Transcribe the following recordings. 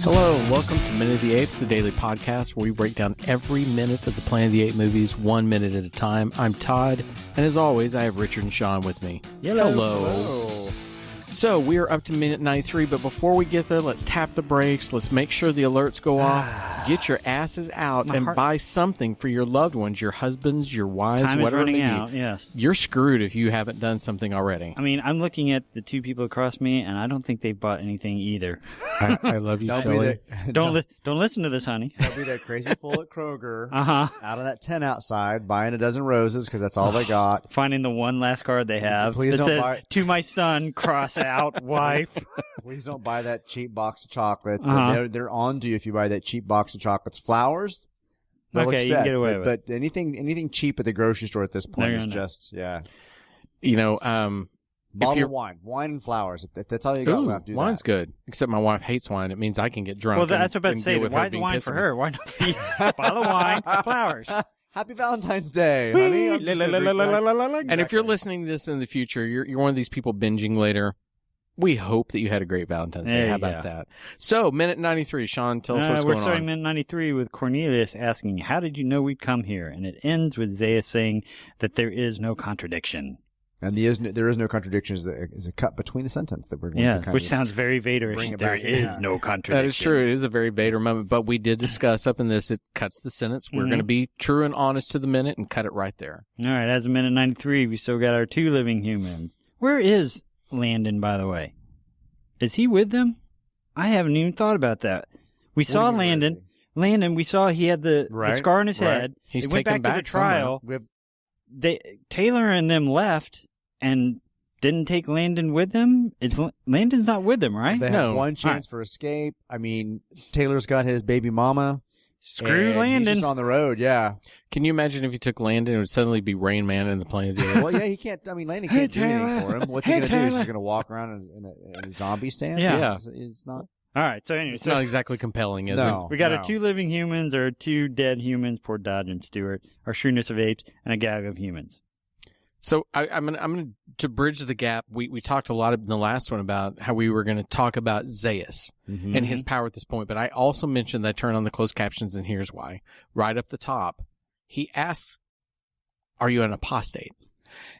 Hello, and welcome to Minute of the Apes, the daily podcast where we break down every minute of the Planet of the Apes movies 1 minute at a time. I'm Todd, and as always, I have Richard and Sean with me. Hello. So, we are up to minute 93, but before we get there, let's tap the brakes. Let's make sure the alerts go off. Get your asses out and buy something for your loved ones, your husbands, your wives, Time whatever is running they need. out, yes. You're screwed if you haven't done something already. I mean, I'm looking at the two people across me, and I don't think they've bought anything either. I love you, Shelley. Don't listen to this, honey. Don't be that crazy fool at Kroger. Uh-huh. Out of that tent outside, buying a dozen roses because that's all they got. Finding the one last card they have Please that don't says, buy- to my son, cross out, wife. Please don't buy that cheap box of chocolates. Uh-huh. They're on to you if you buy that cheap box of chocolates. Flowers? They'll Okay, you can accept, get away with but anything cheap at the grocery store at this point is No. just, yeah. You know, Bottle of wine. Wine and flowers. If that's all you got left, do wine's that. good. Except my wife hates wine. It means I can get drunk. Well, that's and, what I'm about to and say. deal with Why her is being wine pissed for at me. her? Why not for you? Bottle of wine, flowers. Happy Valentine's Day, honey. I'm just gonna drink that. And if you're listening to this in the future, you're one of these people binging later. We hope that you had a great Valentine's Day. There How you about go. that? So, minute 93. Sean, tell us what's We're going starting on. minute 93 with Cornelius asking, how did you know we'd come here? And it ends with Zaius saying that there is no contradiction. And there is no contradiction is a cut between a sentence that we're going to kind which of sounds very Vaderish. bring it There back. is Yeah. no contradiction. That is true. It is a very Vader moment, but we did discuss up in this. It cuts the sentence. We're Mhm. going to be true and honest to the minute and cut it right there. All right, as of minute 93, we still got our two living humans. Where is Landon, by the way? Is he with them? I haven't even thought about that. We saw do you mean, where is Landon, we saw he had the scar on his head. He's They went taken back to the back somewhere. trial. Taylor and them left and didn't take Landon with them. Landon's not with them, right? They No. have one chance for escape. I mean, Taylor's got his baby mama. Screw and Landon. He's just on the road, yeah. Can you imagine if you took Landon, it would suddenly be Rain Man in the Planet of the Apes? Well, yeah, he can't. I mean, Landon Hey, can't do anything Taylor. for him. What's Hey, he going to do? He's Taylor. just going to walk around in a zombie stance? Yeah. It's not. All right, so anyway, It's not exactly compelling, is No. it? we got No. our two living humans, our two dead humans, poor Dodge and Stewart, our shrewdness of apes, and a gag of humans. So I'm gonna to bridge the gap. We talked a lot in the last one about how we were going to talk about Zaius Mm-hmm. and his power at this point, but I also mentioned that I turned on the closed captions, and here's why. Right up the top, he asks, "Are you an apostate?"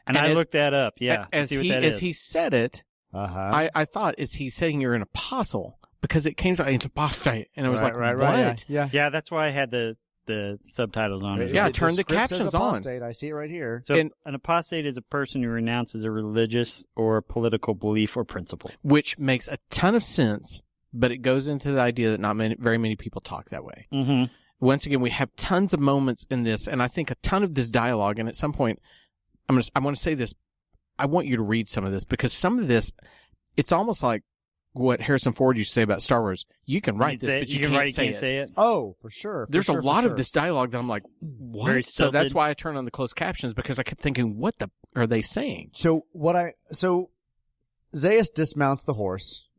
And I as- looked that up, yeah, to As see what he that as is. he said it, Uh-huh. I thought, is he saying you're an apostle? Because it came to an apostate, and I was like, right, what? Yeah. Yeah, that's why I had the subtitles on it. Yeah, turn the script says captions on. apostate. I see it right here. So And- an apostate is a person who renounces a religious or political belief or principle. Which makes a ton of sense, but it goes into the idea that not very many people talk that way. Mm-hmm. Once again, we have tons of moments in this, and I think a ton of this dialogue, and at some point, I want to say this, I want you to read some of this, because some of this, it's almost like what Harrison Ford used to say about Star Wars. You can write this, but you can't say it. Oh, for sure. There's a lot of this dialogue that I'm like, what? Very So that's stilted. why I turned on the closed captions, because I kept thinking, what the are they saying? So Zaius dismounts the horse.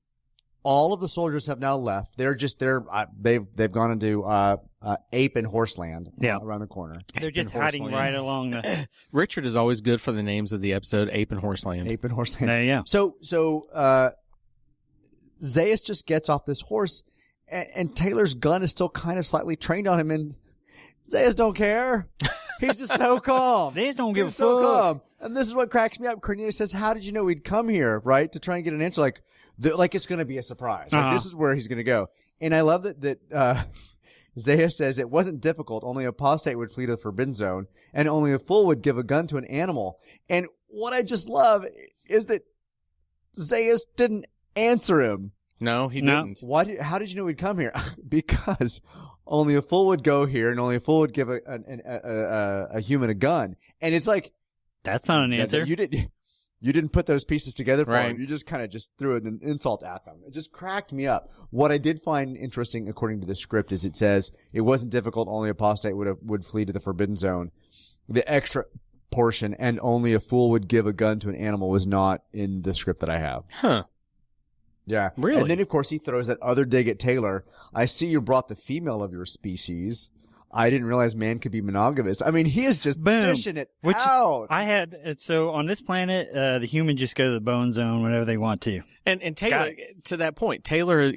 All of the soldiers have now left. They've gone into Ape and Horseland around the corner. They're just Ape and hiding Horseland. right along the... Richard is always good for the names of the episode, Ape and Horseland. Ape and Horseland. There you go. So Zaius just gets off this horse, and Taylor's gun is still kind of slightly trained on him, and Zaius don't care. He's just so calm. They just don't give a He's so fuck. calm. And this is what cracks me up. Cornelius says, "How did you know we'd come here?" Right, to try and get an answer, like it's going to be a surprise. Like this is where he's going to go. And I love that Zaius says it wasn't difficult. Only a apostate would flee to the forbidden zone, and only a fool would give a gun to an animal. And what I just love is that Zaius didn't answer him. No, he No. didn't. How did you know we'd come here? Because only a fool would go here, and only a fool would give a human a gun. And it's like, That's not an answer. You didn't put those pieces together for Right. him. You just kind of just threw an insult at them. It just cracked me up. What I did find interesting, according to the script, is it says it wasn't difficult. Only apostate would flee to the forbidden zone. The extra portion, and only a fool would give a gun to an animal, was not in the script that I have. Huh. Yeah. Really? And then, of course, he throws that other dig at Taylor. I see you brought the female of your species. I didn't realize man could be monogamous. I mean, he is just dishing it out. So on this planet, the humans just go to the bone zone whenever they want to. And Taylor, to that point, Taylor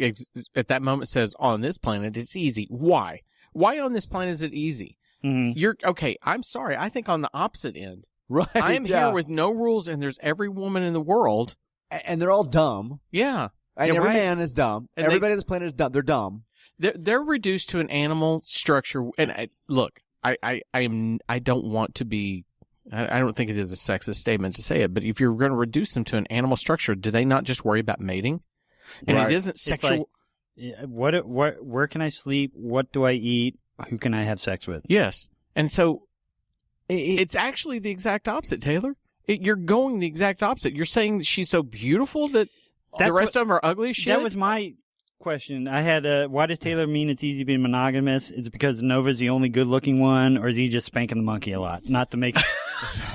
at that moment says, on this planet, it's easy. Why? Why on this planet is it easy? Mm-hmm. You're okay. I'm sorry. I think on the opposite end. Right. I am here with no rules, and there's every woman in the world. And they're all dumb. Yeah. And every man is dumb. And everybody on this planet is dumb. They're dumb. They're reduced to an animal structure. And look, I don't want to be. I don't think it is a sexist statement to say it, but if you're going to reduce them to an animal structure, do they not just worry about mating? And it isn't sexual. Like, where can I sleep? What do I eat? Who can I have sex with? Yes. And so it's actually the exact opposite, Taylor. You're going the exact opposite. You're saying that she's so beautiful that the rest of them are ugly as shit? That was my question. I had, why does Taylor mean it's easy to be monogamous? Is it because Nova's the only good-looking one, or is he just spanking the monkey a lot? Not to make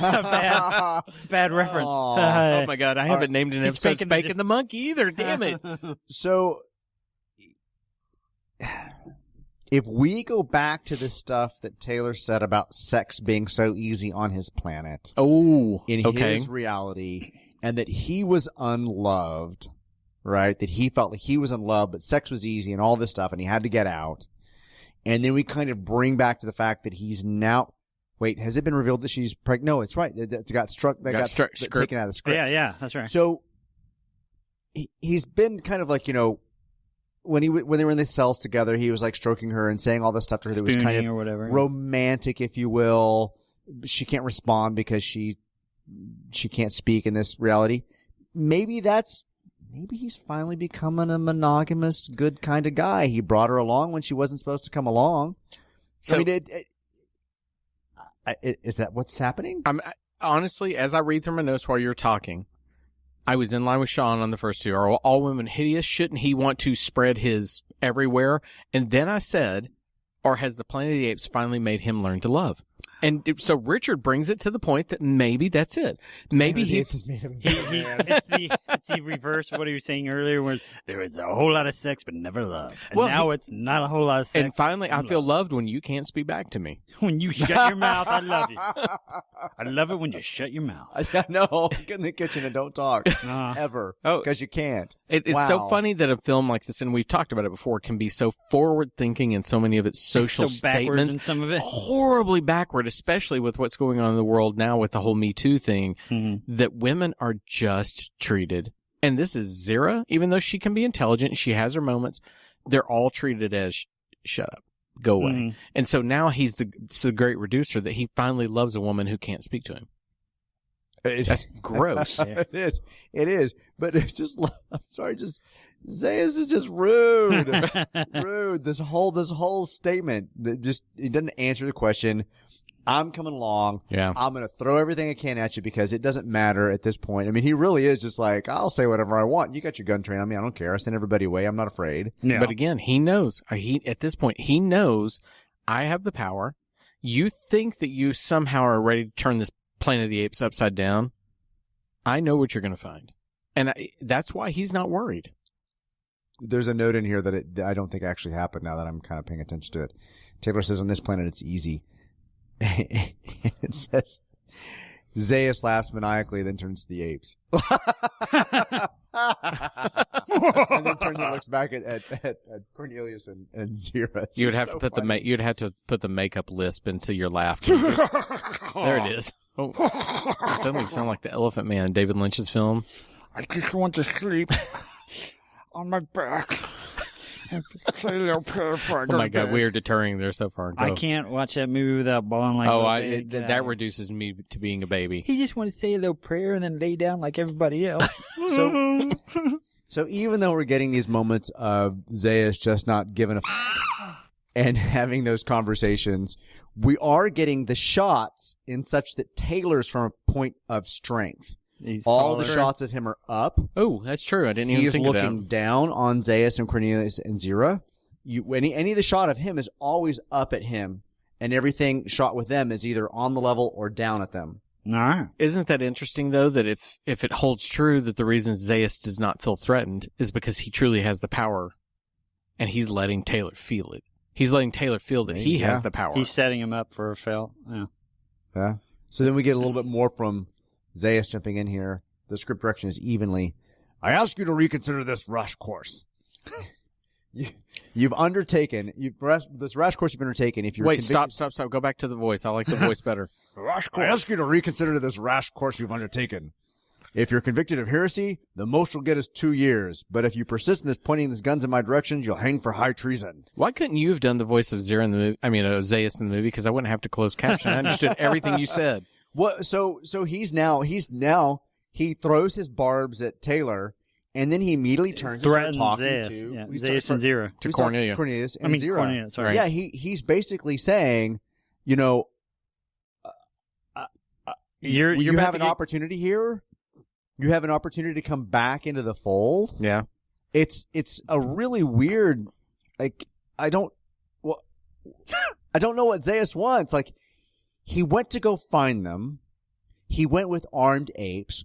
a bad reference. Oh, my God. I haven't named an episode Spanking the Monkey either. Damn it. So, if we go back to the stuff that Taylor said about sex being so easy on his planet, in his reality, and that he was unloved, right? That he felt like he was unloved, but sex was easy and all this stuff, and he had to get out. And then we kind of bring back to the fact that he's now. Wait, has it been revealed that she's pregnant? No, it's right. That got struck. That got taken out of the script. Yeah, that's right. So he's been kind of like, you know, when they were in the cells together, he was like stroking her and saying all this stuff to her that was kind of or whatever. Romantic, if you will. She can't respond because she can't speak in this reality. Maybe he's finally becoming a monogamous, good kind of guy. He brought her along when she wasn't supposed to come along. So, I mean, is that what's happening? Honestly, as I read through my notes while you're talking, I was in line with Sean on the first two. Are all women hideous? Shouldn't he want to spread his everywhere? And then I said, or has the Planet of the Apes finally made him learn to love? And so Richard brings it to the point that maybe that's it. Maybe it's the reverse of what he was saying earlier, where there is a whole lot of sex but never love. And now it's not a whole lot of sex. And finally, I feel loved when you can't speak back to me. When you shut your mouth, I love you. I love it when you shut your mouth. No, get in the kitchen and don't talk ever because you can't. It's so funny that a film like this, and we've talked about it before, can be so forward-thinking in so many of its social statements. In some of it. Horribly backward, especially with what's going on in the world now with the whole Me Too thing, that women are just treated. And this is Zira, even though she can be intelligent and she has her moments, they're all treated as shut up, go away. And so now he's the great reducer that he finally loves a woman who can't speak to him. That's gross. It is. But it's just, I'm sorry, Zayas is just rude. Rude. This whole statement that just, it doesn't answer the question. I'm coming along. Yeah. I'm going to throw everything I can at you because it doesn't matter at this point. I mean, he really is just like, I'll say whatever I want. You got your gun trained on me. I don't care. I send everybody away. I'm not afraid. Yeah. But again, he knows. At this point, he knows I have the power. You think that you somehow are ready to turn this Planet of the Apes upside down. I know what you're going to find. And that's why he's not worried. There's a note in here that I don't think actually happened now that I'm kind of paying attention to it. Taylor says on this planet it's easy. It says Zayas laughs maniacally, then turns to the apes. And then turns and looks back at Cornelius and Zira. You'd have to put the makeup lisp into your laugh. There it is. Oh, suddenly sound like the Elephant Man in David Lynch's film. I just want to sleep on my back. Play a little prayer before I go Oh my to God, bed. we are deterring there so far. Go. I can't watch that movie without bawling like that reduces me to being a baby. He just wants to say a little prayer and then lay down like everybody else. So even though we're getting these moments of Zayas just not giving a and having those conversations, we are getting the shots in such that Taylor's from a point of strength. All the shots of him are up. Oh, that's true. I didn't even think of that. He's looking down on Zayas and Cornelius and Zira. Any of the shot of him is always up at him, and everything shot with them is either on the level or down at them. Nah. Isn't that interesting, though, that if it holds true that the reason Zayas does not feel threatened is because he truly has the power, and he's letting Taylor feel it. He's letting Taylor feel that he has the power. He's setting him up for a fail. Yeah. Yeah. So then we get a little bit more from Zaius jumping in here. The script direction is evenly. I ask you to reconsider this rash course. You've undertaken this rash course you've undertaken. If you're Wait, stop. Go back to the voice. I like the voice better. I ask you to reconsider this rash course you've undertaken. If you're convicted of heresy, the most you'll get is 2 years. But if you persist in this pointing these guns in my direction, you'll hang for high treason. Why couldn't you have done the voice of Zaius in the movie? Because I wouldn't have to close caption. I understood everything you said. What? So he throws his barbs at Taylor, and then he immediately turns and starts talking to Zaius and Zira. To Cornelia. Cornelius and Zira. Cornelia, sorry. Yeah, he's basically saying, you know, you have an opportunity here. You have an opportunity to come back into the fold. Yeah. It's a really weird, like, I don't know what Zaius wants. Like, he went to go find them. He went with armed apes.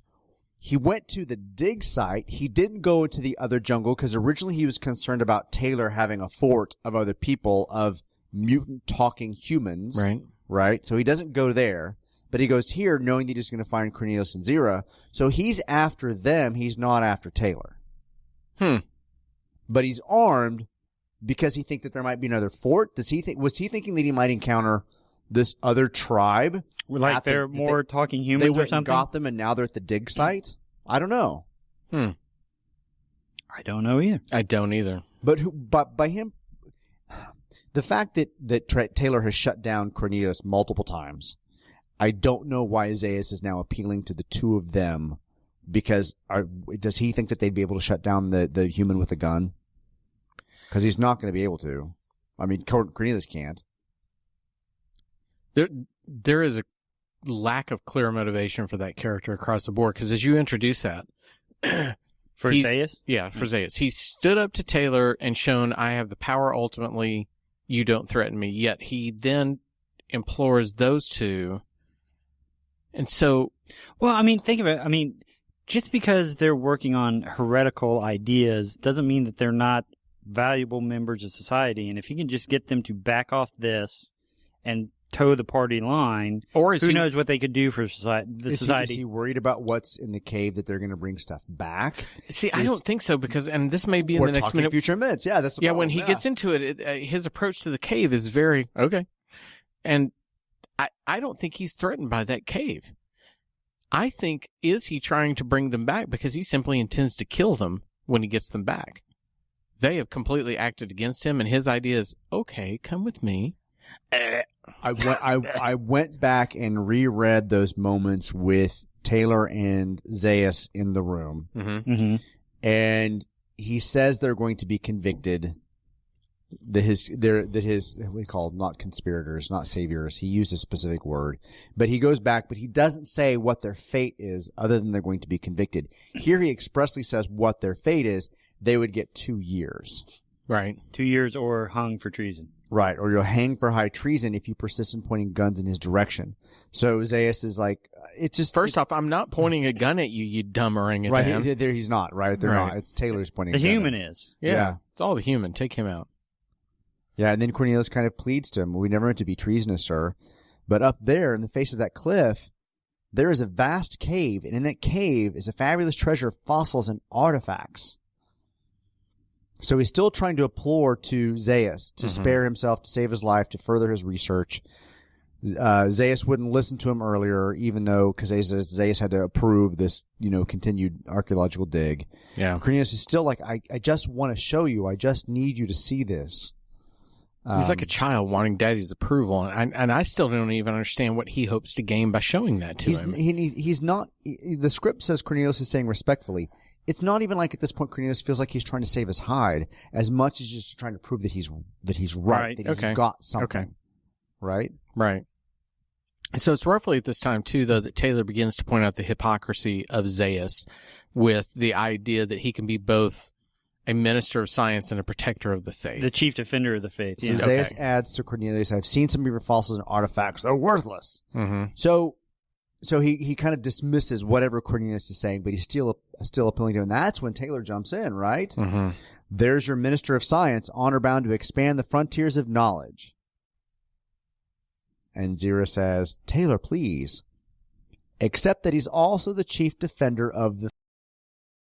He went to the dig site. He didn't go into the other jungle because originally he was concerned about Taylor having a fort of other people, of mutant talking humans. Right. Right. So he doesn't go there. But he goes here knowing that he's going to find Cornelius and Zira. So he's after them. He's not after Taylor. But he's armed because he thinks that there might be another fort. Was he thinking that he might encounter this other tribe? Like they're more talking humans or something? They got them and now they're at the dig site? I don't know. I don't know either. I don't either. But by him, the fact that Taylor has shut down Cornelius multiple times, I don't know why Zaius is now appealing to the two of them, because does he think that they'd be able to shut down the human with a gun? Because he's not going to be able to. I mean, Cornelius can't. There is a lack of clear motivation for that character across the board, because as you introduce that... For Zaius? Yeah, for Zaius. He stood up to Taylor and shown, I have the power ultimately, you don't threaten me. Yet he then implores those two... And so, well, I mean, think of it. I mean, just because they're working on heretical ideas doesn't mean that they're not valuable members of society. And if you can just get them to back off this and toe the party line, who knows what they could do for society? Is he worried about what's in the cave, that they're going to bring stuff back? See, I don't think so, because, and this may be in the next minute. Future minutes. Yeah, that's the problem. When he gets into it, his approach to the cave is very, okay. And I don't think he's threatened by that cave. I think, is he trying to bring them back because he simply intends to kill them when he gets them back? They have completely acted against him, and his idea is, okay, come with me. I went back and reread those moments with Taylor and Zaius in the room, and he says they're going to be convicted. That his what do you call, not conspirators, not saviors. He used a specific word, but he goes back, but he doesn't say what their fate is, other than they're going to be convicted. Here he expressly says what their fate is. They would get 2 years. Right. 2 years or hung for treason. Right. Or you'll hang for high treason if you persist in pointing guns in his direction. So Zaius is like, it's just. First off, I'm not pointing a gun at you, you dumb orangutan. Right. He's not, right? They're not. It's Taylor's pointing the human is. Yeah. It's all the human. Take him out. Yeah. And then Cornelius kind of pleads to him. We never meant to be treasonous, sir. But up there in the face of that cliff, there is a vast cave. And in that cave is a fabulous treasure of fossils and artifacts. So he's still trying to implore to Zaius to spare himself, to save his life, to further his research. Zaius wouldn't listen to him earlier, even though, because Zaius had to approve this, continued archaeological dig. Yeah. Cornelius is still like, I just want to show you. I just need you to see this. He's like a child wanting daddy's approval, and I still don't even understand what he hopes to gain by showing that to him. He's not. The script says Cornelius is saying respectfully. It's not even like at this point Cornelius feels like he's trying to save his hide as much as just trying to prove that he's right, that he's got something. Okay. Right? Right. So it's roughly at this time, too, though, that Taylor begins to point out the hypocrisy of Zaius with the idea that he can be both a minister of science and a protector of the faith. The chief defender of the faith. So Zaius adds to Cornelius, I've seen some of your fossils and artifacts. They're worthless. So he kind of dismisses whatever Cornelius is saying, but he's still appealing to him. And that's when Taylor jumps in, right? There's your Minister of Science, honor-bound to expand the frontiers of knowledge. And Zira says, Taylor, please. Except that he's also the chief defender of the